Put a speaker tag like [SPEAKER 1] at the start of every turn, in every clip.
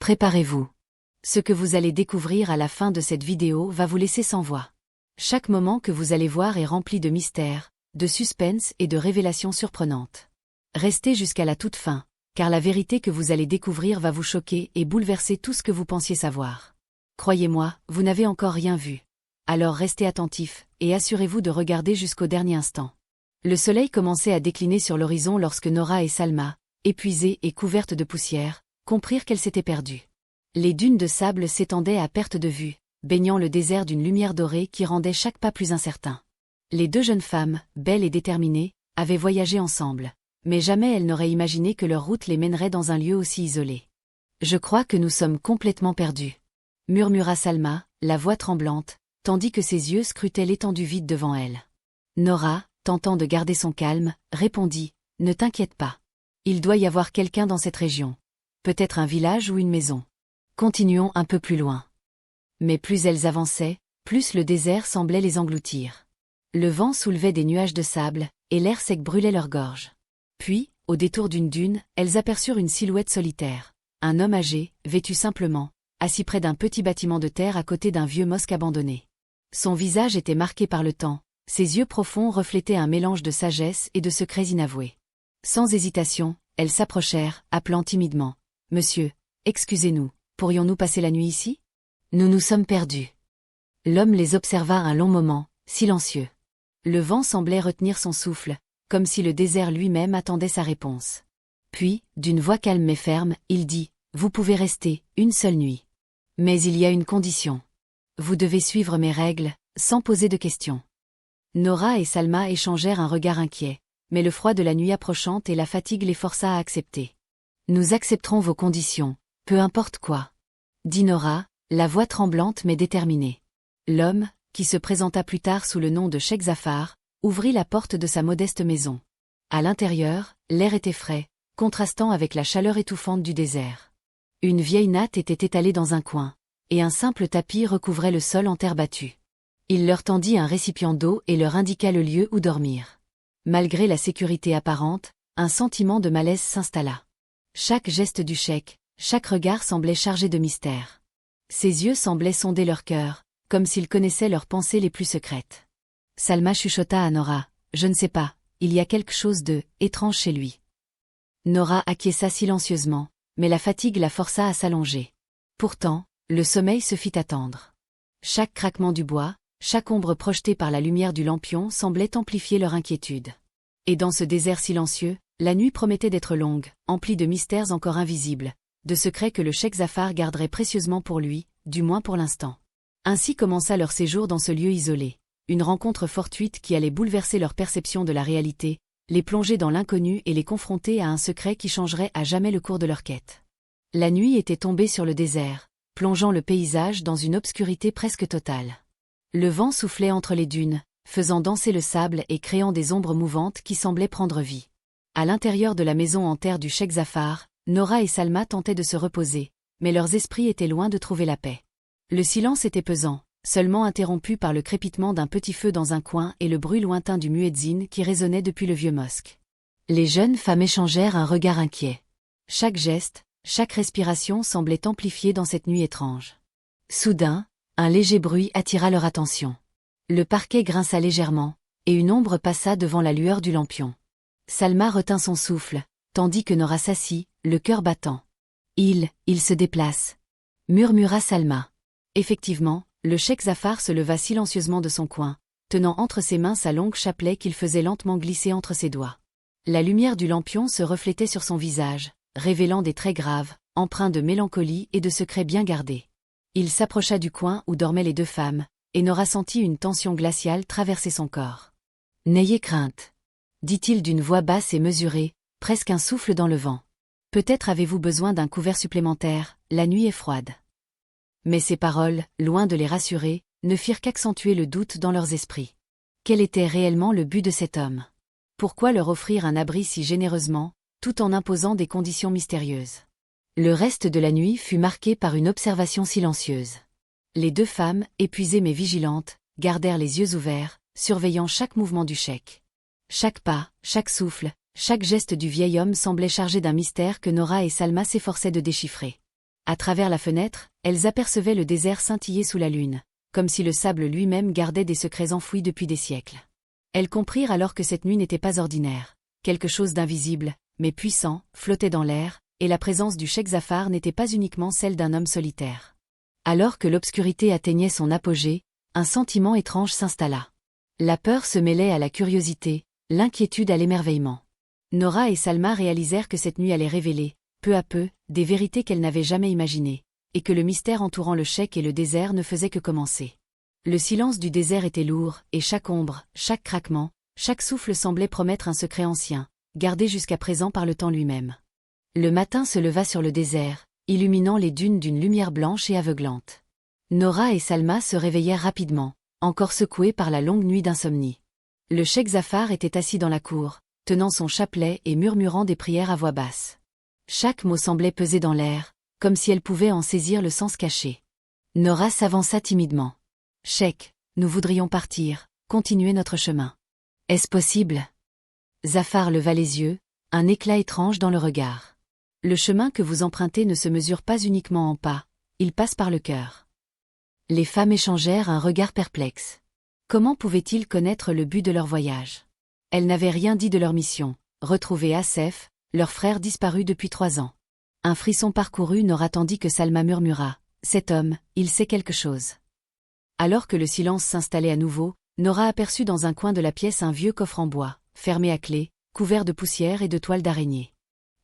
[SPEAKER 1] Préparez-vous. Ce que vous allez découvrir à la fin de cette vidéo va vous laisser sans voix. Chaque moment que vous allez voir est rempli de mystères, de suspense et de révélations surprenantes. Restez jusqu'à la toute fin, car la vérité que vous allez découvrir va vous choquer et bouleverser tout ce que vous pensiez savoir. Croyez-moi, vous n'avez encore rien vu. Alors restez attentifs, et assurez-vous de regarder jusqu'au dernier instant. Le soleil commençait à décliner sur l'horizon lorsque Nora et Salma, épuisées et couvertes de poussière, comprirent qu'elles s'étaient perdues. Les dunes de sable s'étendaient à perte de vue, baignant le désert d'une lumière dorée qui rendait chaque pas plus incertain. Les deux jeunes femmes, belles et déterminées, avaient voyagé ensemble, mais jamais elles n'auraient imaginé que leur route les mènerait dans un lieu aussi isolé. « Je crois que nous sommes complètement perdus », murmura Salma, la voix tremblante, tandis que ses yeux scrutaient l'étendue vide devant elle. Nora, tentant de garder son calme, répondit « Ne t'inquiète pas. Il doit y avoir quelqu'un dans cette région. Peut-être un village ou une maison. Continuons un peu plus loin. » Mais plus elles avançaient, plus le désert semblait les engloutir. Le vent soulevait des nuages de sable, et l'air sec brûlait leur gorge. Puis, au détour d'une dune, elles aperçurent une silhouette solitaire. Un homme âgé, vêtu simplement, assis près d'un petit bâtiment de terre à côté d'un vieux mosque abandonné. Son visage était marqué par le temps, ses yeux profonds reflétaient un mélange de sagesse et de secrets inavoués. Sans hésitation, elles s'approchèrent, appelant timidement. « Monsieur, excusez-nous, pourrions-nous passer la nuit ici ? Nous nous sommes perdus. » L'homme les observa un long moment, silencieux. Le vent semblait retenir son souffle, comme si le désert lui-même attendait sa réponse. Puis, d'une voix calme mais ferme, il dit « Vous pouvez rester, une seule nuit. Mais il y a une condition. Vous devez suivre mes règles, sans poser de questions. » Nora et Salma échangèrent un regard inquiet, mais le froid de la nuit approchante et la fatigue les força à accepter. « Nous accepterons vos conditions, peu importe quoi. » dit Nora, la voix tremblante mais déterminée. L'homme, qui se présenta plus tard sous le nom de Cheikh Zafar, ouvrit la porte de sa modeste maison. À l'intérieur, l'air était frais, contrastant avec la chaleur étouffante du désert. Une vieille natte était étalée dans un coin, et un simple tapis recouvrait le sol en terre battue. Il leur tendit un récipient d'eau et leur indiqua le lieu où dormir. Malgré la sécurité apparente, un sentiment de malaise s'installa. Chaque geste du cheikh, chaque regard semblait chargé de mystère. Ses yeux semblaient sonder leur cœur, comme s'il connaissait leurs pensées les plus secrètes. Salma chuchota à Nora, « Je ne sais pas, il y a quelque chose de étrange chez lui. » Nora acquiesça silencieusement, mais la fatigue la força à s'allonger. Pourtant, le sommeil se fit attendre. Chaque craquement du bois, chaque ombre projetée par la lumière du lampion semblait amplifier leur inquiétude. Et dans ce désert silencieux, la nuit promettait d'être longue, emplie de mystères encore invisibles, de secrets que le Cheikh Zafar garderait précieusement pour lui, du moins pour l'instant. Ainsi commença leur séjour dans ce lieu isolé. Une rencontre fortuite qui allait bouleverser leur perception de la réalité, les plonger dans l'inconnu et les confronter à un secret qui changerait à jamais le cours de leur quête. La nuit était tombée sur le désert, plongeant le paysage dans une obscurité presque totale. Le vent soufflait entre les dunes, faisant danser le sable et créant des ombres mouvantes qui semblaient prendre vie. À l'intérieur de la maison en terre du Cheikh Zafar, Nora et Salma tentaient de se reposer, mais leurs esprits étaient loin de trouver la paix. Le silence était pesant, seulement interrompu par le crépitement d'un petit feu dans un coin et le bruit lointain du muezzin qui résonnait depuis le vieux mosque. Les jeunes femmes échangèrent un regard inquiet. Chaque geste, chaque respiration semblait amplifiée dans cette nuit étrange. Soudain, un léger bruit attira leur attention. Le parquet grinça légèrement, et une ombre passa devant la lueur du lampion. Salma retint son souffle, tandis que Nora s'assit, le cœur battant. « Il se déplace », murmura Salma. Effectivement, le Cheikh Zafar se leva silencieusement de son coin, tenant entre ses mains sa longue chapelet qu'il faisait lentement glisser entre ses doigts. La lumière du lampion se reflétait sur son visage, révélant des traits graves, empreints de mélancolie et de secrets bien gardés. Il s'approcha du coin où dormaient les deux femmes, et Nora sentit une tension glaciale traverser son corps. « N'ayez crainte, » dit-il d'une voix basse et mesurée, presque un souffle dans le vent. « Peut-être avez-vous besoin d'un couvert supplémentaire, la nuit est froide. » Mais ces paroles, loin de les rassurer, ne firent qu'accentuer le doute dans leurs esprits. Quel était réellement le but de cet homme? Pourquoi leur offrir un abri si généreusement, tout en imposant des conditions mystérieuses? Le reste de la nuit fut marqué par une observation silencieuse. Les deux femmes, épuisées mais vigilantes, gardèrent les yeux ouverts, surveillant chaque mouvement du cheikh. Chaque pas, chaque souffle, chaque geste du vieil homme semblait chargé d'un mystère que Nora et Salma s'efforçaient de déchiffrer. À travers la fenêtre, elles apercevaient le désert scintiller sous la lune, comme si le sable lui-même gardait des secrets enfouis depuis des siècles. Elles comprirent alors que cette nuit n'était pas ordinaire. Quelque chose d'invisible, mais puissant, flottait dans l'air, et la présence du Cheikh Zafar n'était pas uniquement celle d'un homme solitaire. Alors que l'obscurité atteignait son apogée, un sentiment étrange s'installa. La peur se mêlait à la curiosité, l'inquiétude à l'émerveillement. Nora et Salma réalisèrent que cette nuit allait révéler, peu à peu, des vérités qu'elles n'avaient jamais imaginées, et que le mystère entourant le cheikh et le désert ne faisait que commencer. Le silence du désert était lourd, et chaque ombre, chaque craquement, chaque souffle semblait promettre un secret ancien, gardé jusqu'à présent par le temps lui-même. Le matin se leva sur le désert, illuminant les dunes d'une lumière blanche et aveuglante. Nora et Salma se réveillèrent rapidement, encore secoués par la longue nuit d'insomnie. Le Cheikh Zafar était assis dans la cour, tenant son chapelet et murmurant des prières à voix basse. Chaque mot semblait peser dans l'air, comme si elle pouvait en saisir le sens caché. Nora s'avança timidement. « Cheikh, nous voudrions partir, continuer notre chemin. Est-ce possible ?» Zafar leva les yeux, un éclat étrange dans le regard. « Le chemin que vous empruntez ne se mesure pas uniquement en pas, il passe par le cœur. » Les femmes échangèrent un regard perplexe. Comment pouvaient-ils connaître le but de leur voyage? Elles n'avaient rien dit de leur mission, retrouver Assef, leur frère disparu depuis 3 ans. Un frisson parcourut Nora tandis que Salma murmura « Cet homme, il sait quelque chose. » Alors que le silence s'installait à nouveau, Nora aperçut dans un coin de la pièce un vieux coffre en bois, fermé à clé, couvert de poussière et de toiles d'araignée.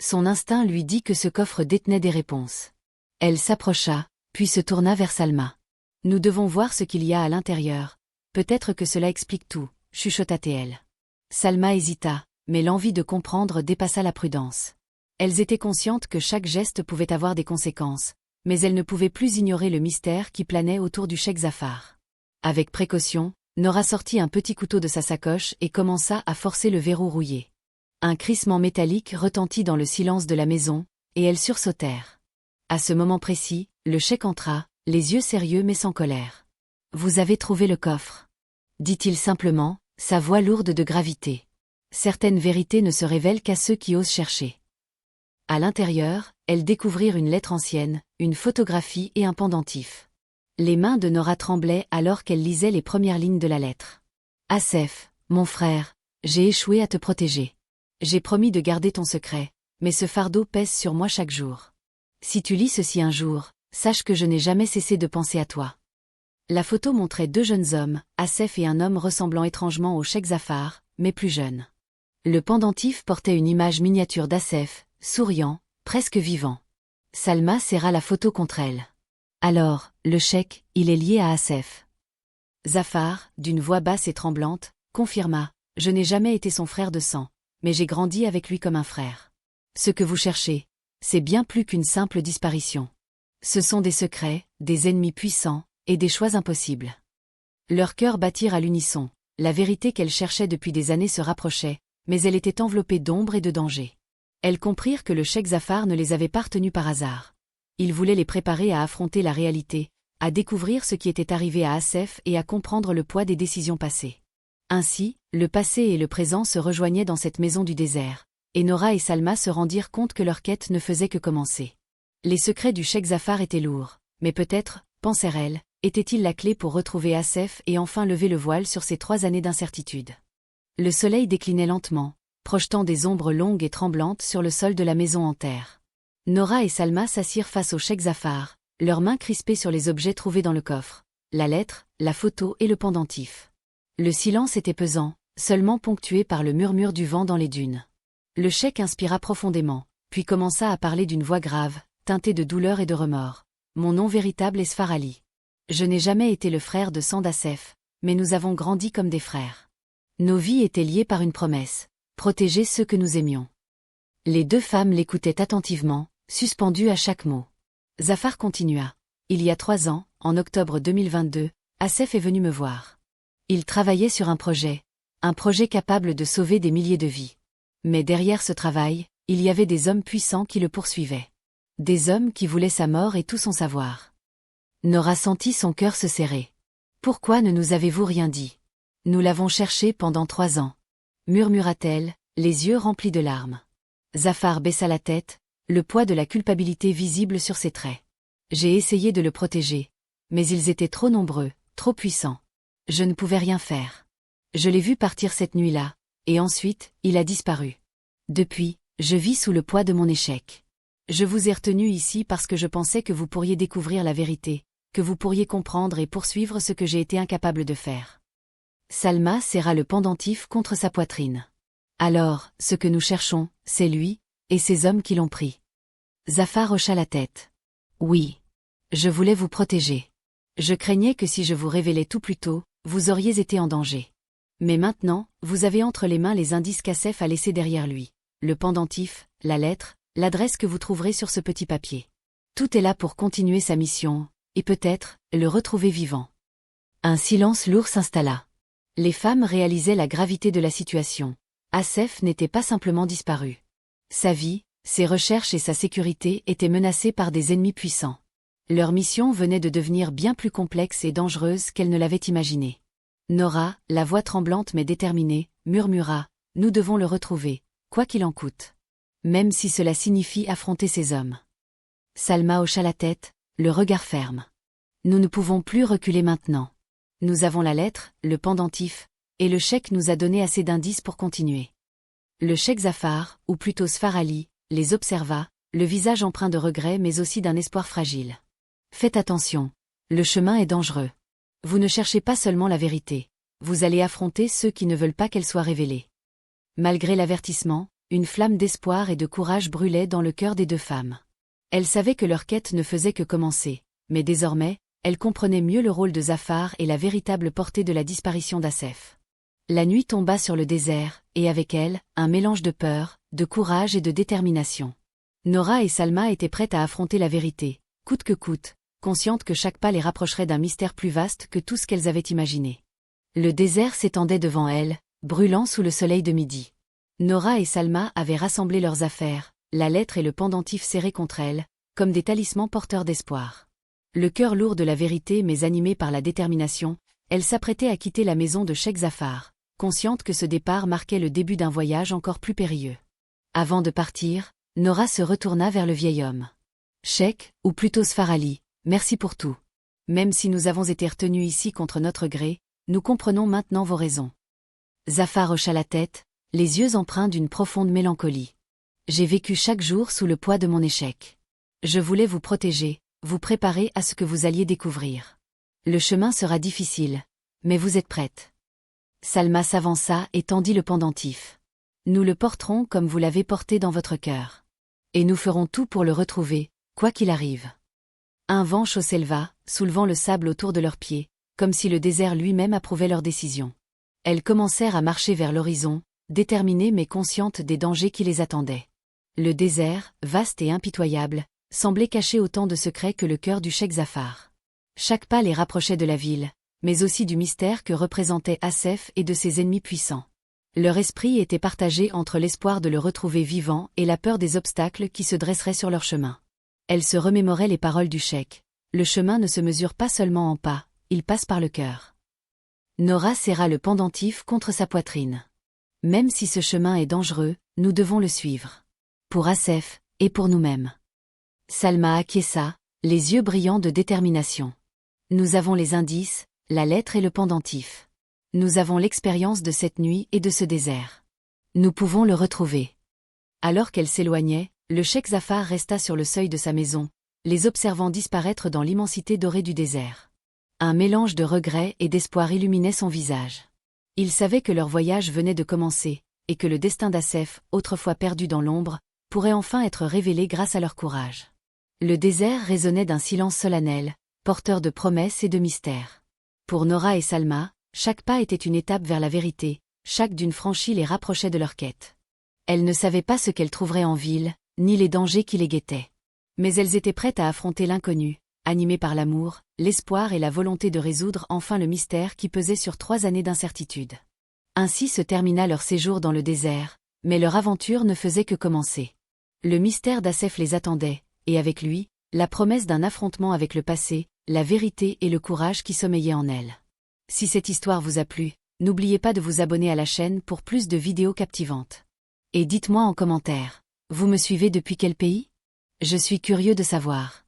[SPEAKER 1] Son instinct lui dit que ce coffre détenait des réponses. Elle s'approcha, puis se tourna vers Salma. « Nous devons voir ce qu'il y a à l'intérieur. Peut-être que cela explique tout, chuchota-t-elle. Salma hésita, mais l'envie de comprendre dépassa la prudence. Elles étaient conscientes que chaque geste pouvait avoir des conséquences, mais elles ne pouvaient plus ignorer le mystère qui planait autour du Cheikh Zafar. Avec précaution, Nora sortit un petit couteau de sa sacoche et commença à forcer le verrou rouillé. Un crissement métallique retentit dans le silence de la maison, et elles sursautèrent. À ce moment précis, le cheikh entra, les yeux sérieux mais sans colère. « Vous avez trouvé le coffre » dit-il simplement, sa voix lourde de gravité. Certaines vérités ne se révèlent qu'à ceux qui osent chercher. À l'intérieur, elles découvrirent une lettre ancienne, une photographie et un pendentif. Les mains de Nora tremblaient alors qu'elle lisait les premières lignes de la lettre. « Assef, mon frère, j'ai échoué à te protéger. J'ai promis de garder ton secret, mais ce fardeau pèse sur moi chaque jour. Si tu lis ceci un jour, sache que je n'ai jamais cessé de penser à toi. » La photo montrait 2 jeunes hommes, Assef et un homme ressemblant étrangement au Cheikh Zafar, mais plus jeune. Le pendentif portait une image miniature d'Assef, souriant, presque vivant. Salma serra la photo contre elle. « Alors, le cheikh, il est lié à Assef. » Zafar, d'une voix basse et tremblante, confirma « Je n'ai jamais été son frère de sang, mais j'ai grandi avec lui comme un frère. Ce que vous cherchez, c'est bien plus qu'une simple disparition. Ce sont des secrets, des ennemis puissants, et des choix impossibles. » Leurs cœurs battirent à l'unisson, la vérité qu'elles cherchaient depuis des années se rapprochait, mais elle était enveloppée d'ombre et de danger. Elles comprirent que le Cheikh Zafar ne les avait pas retenues par hasard. Il voulait les préparer à affronter la réalité, à découvrir ce qui était arrivé à Assef et à comprendre le poids des décisions passées. Ainsi, le passé et le présent se rejoignaient dans cette maison du désert, et Nora et Salma se rendirent compte que leur quête ne faisait que commencer. Les secrets du Cheikh Zafar étaient lourds, mais peut-être, pensèrent-elles, était-il la clé pour retrouver Assef et enfin lever le voile sur ces 3 années d'incertitude. Le soleil déclinait lentement, projetant des ombres longues et tremblantes sur le sol de la maison en terre. Nora et Salma s'assirent face au Cheikh Zafar, leurs mains crispées sur les objets trouvés dans le coffre, la lettre, la photo et le pendentif. Le silence était pesant, seulement ponctué par le murmure du vent dans les dunes. Le cheikh inspira profondément, puis commença à parler d'une voix grave, teintée de douleur et de remords. « Mon nom véritable est Sfar Ali. Je n'ai jamais été le frère de sang d'Assef, mais nous avons grandi comme des frères. Nos vies étaient liées par une promesse, protéger ceux que nous aimions. » Les 2 femmes l'écoutaient attentivement, suspendues à chaque mot. Zafar continua. « Il y a 3 ans, en octobre 2022, Assef est venu me voir. Il travaillait sur un projet capable de sauver des milliers de vies. Mais derrière ce travail, il y avait des hommes puissants qui le poursuivaient. Des hommes qui voulaient sa mort et tout son savoir. » Nora sentit son cœur se serrer. « Pourquoi ne nous avez-vous rien dit? Nous l'avons cherché pendant 3 ans. » murmura-t-elle, les yeux remplis de larmes. Zafar baissa la tête, le poids de la culpabilité visible sur ses traits. J'ai essayé de le protéger. Mais ils étaient trop nombreux, trop puissants. Je ne pouvais rien faire. Je l'ai vu partir cette nuit-là, et ensuite, il a disparu. Depuis, je vis sous le poids de mon échec. Je vous ai retenu ici parce que je pensais que vous pourriez découvrir la vérité, que vous pourriez comprendre et poursuivre ce que j'ai été incapable de faire. Salma serra le pendentif contre sa poitrine. Alors, ce que nous cherchons, c'est lui, et ces hommes qui l'ont pris. Zafar hocha la tête. Oui. Je voulais vous protéger. Je craignais que si je vous révélais tout plus tôt, vous auriez été en danger. Mais maintenant, vous avez entre les mains les indices qu'Assef a laissés derrière lui. Le pendentif, la lettre, l'adresse que vous trouverez sur ce petit papier. Tout est là pour continuer sa mission, et peut-être, le retrouver vivant. Un silence lourd s'installa. Les femmes réalisaient la gravité de la situation. Assef n'était pas simplement disparu. Sa vie, ses recherches et sa sécurité étaient menacées par des ennemis puissants. Leur mission venait de devenir bien plus complexe et dangereuse qu'elle ne l'avait imaginé. Nora, la voix tremblante mais déterminée, murmura « Nous devons le retrouver, quoi qu'il en coûte. Même si cela signifie affronter ces hommes. » Salma hocha la tête, le regard ferme. « Nous ne pouvons plus reculer maintenant. Nous avons la lettre, le pendentif, et le cheikh nous a donné assez d'indices pour continuer. » Le cheikh Zafar, ou plutôt Sfar Ali, les observa, le visage empreint de regret mais aussi d'un espoir fragile. « Faites attention. Le chemin est dangereux. Vous ne cherchez pas seulement la vérité. Vous allez affronter ceux qui ne veulent pas qu'elle soit révélée. » Malgré l'avertissement, une flamme d'espoir et de courage brûlait dans le cœur des deux femmes. Elles savaient que leur quête ne faisait que commencer, mais désormais, elles comprenaient mieux le rôle de Zafar et la véritable portée de la disparition d'Assef. La nuit tomba sur le désert, et avec elle, un mélange de peur, de courage et de détermination. Nora et Salma étaient prêtes à affronter la vérité, coûte que coûte, conscientes que chaque pas les rapprocherait d'un mystère plus vaste que tout ce qu'elles avaient imaginé. Le désert s'étendait devant elles, brûlant sous le soleil de midi. Nora et Salma avaient rassemblé leurs affaires, la lettre et le pendentif serrés contre elles, comme des talismans porteurs d'espoir. Le cœur lourd de la vérité mais animé par la détermination, elles s'apprêtaient à quitter la maison de Cheikh Zafar, conscientes que ce départ marquait le début d'un voyage encore plus périlleux. Avant de partir, Nora se retourna vers le vieil homme. « Cheikh, ou plutôt Sfar Ali, merci pour tout. Même si nous avons été retenus ici contre notre gré, nous comprenons maintenant vos raisons. » Zafar hocha la tête, les yeux empreints d'une profonde mélancolie. « J'ai vécu chaque jour sous le poids de mon échec. Je voulais vous protéger, vous préparer à ce que vous alliez découvrir. Le chemin sera difficile, mais vous êtes prête. » Salma s'avança et tendit le pendentif. « Nous le porterons comme vous l'avez porté dans votre cœur. Et nous ferons tout pour le retrouver, quoi qu'il arrive. » Un vent chaud s'éleva, soulevant le sable autour de leurs pieds, comme si le désert lui-même approuvait leur décision. Elles commencèrent à marcher vers l'horizon, déterminées mais conscientes des dangers qui les attendaient. Le désert, vaste et impitoyable, semblait cacher autant de secrets que le cœur du cheikh Zafar. Chaque pas les rapprochait de la ville, mais aussi du mystère que représentait Assef et de ses ennemis puissants. Leur esprit était partagé entre l'espoir de le retrouver vivant et la peur des obstacles qui se dresseraient sur leur chemin. Elles se remémoraient les paroles du cheikh. Le chemin ne se mesure pas seulement en pas, il passe par le cœur. Nora serra le pendentif contre sa poitrine. Même si ce chemin est dangereux, nous devons le suivre. Pour Assef, et pour nous-mêmes. Salma acquiesça, les yeux brillants de détermination. Nous avons les indices, la lettre et le pendentif. Nous avons l'expérience de cette nuit et de ce désert. Nous pouvons le retrouver. Alors qu'elle s'éloignait, le cheikh Zafar resta sur le seuil de sa maison, les observant disparaître dans l'immensité dorée du désert. Un mélange de regret et d'espoir illuminait son visage. Il savait que leur voyage venait de commencer, et que le destin d'Assef, autrefois perdu dans l'ombre, pourrait enfin être révélé grâce à leur courage. Le désert résonnait d'un silence solennel, porteur de promesses et de mystères. Pour Nora et Salma, chaque pas était une étape vers la vérité, chaque dune franchie les rapprochait de leur quête. Elles ne savaient pas ce qu'elles trouveraient en ville, ni les dangers qui les guettaient. Mais elles étaient prêtes à affronter l'inconnu, animées par l'amour, l'espoir et la volonté de résoudre enfin le mystère qui pesait sur 3 années d'incertitude. Ainsi se termina leur séjour dans le désert, mais leur aventure ne faisait que commencer. Le mystère d'Assef les attendait, et avec lui, la promesse d'un affrontement avec le passé, la vérité et le courage qui sommeillaient en elles. Si cette histoire vous a plu, n'oubliez pas de vous abonner à la chaîne pour plus de vidéos captivantes. Et dites-moi en commentaire, vous me suivez depuis quel pays? Je suis curieux de savoir.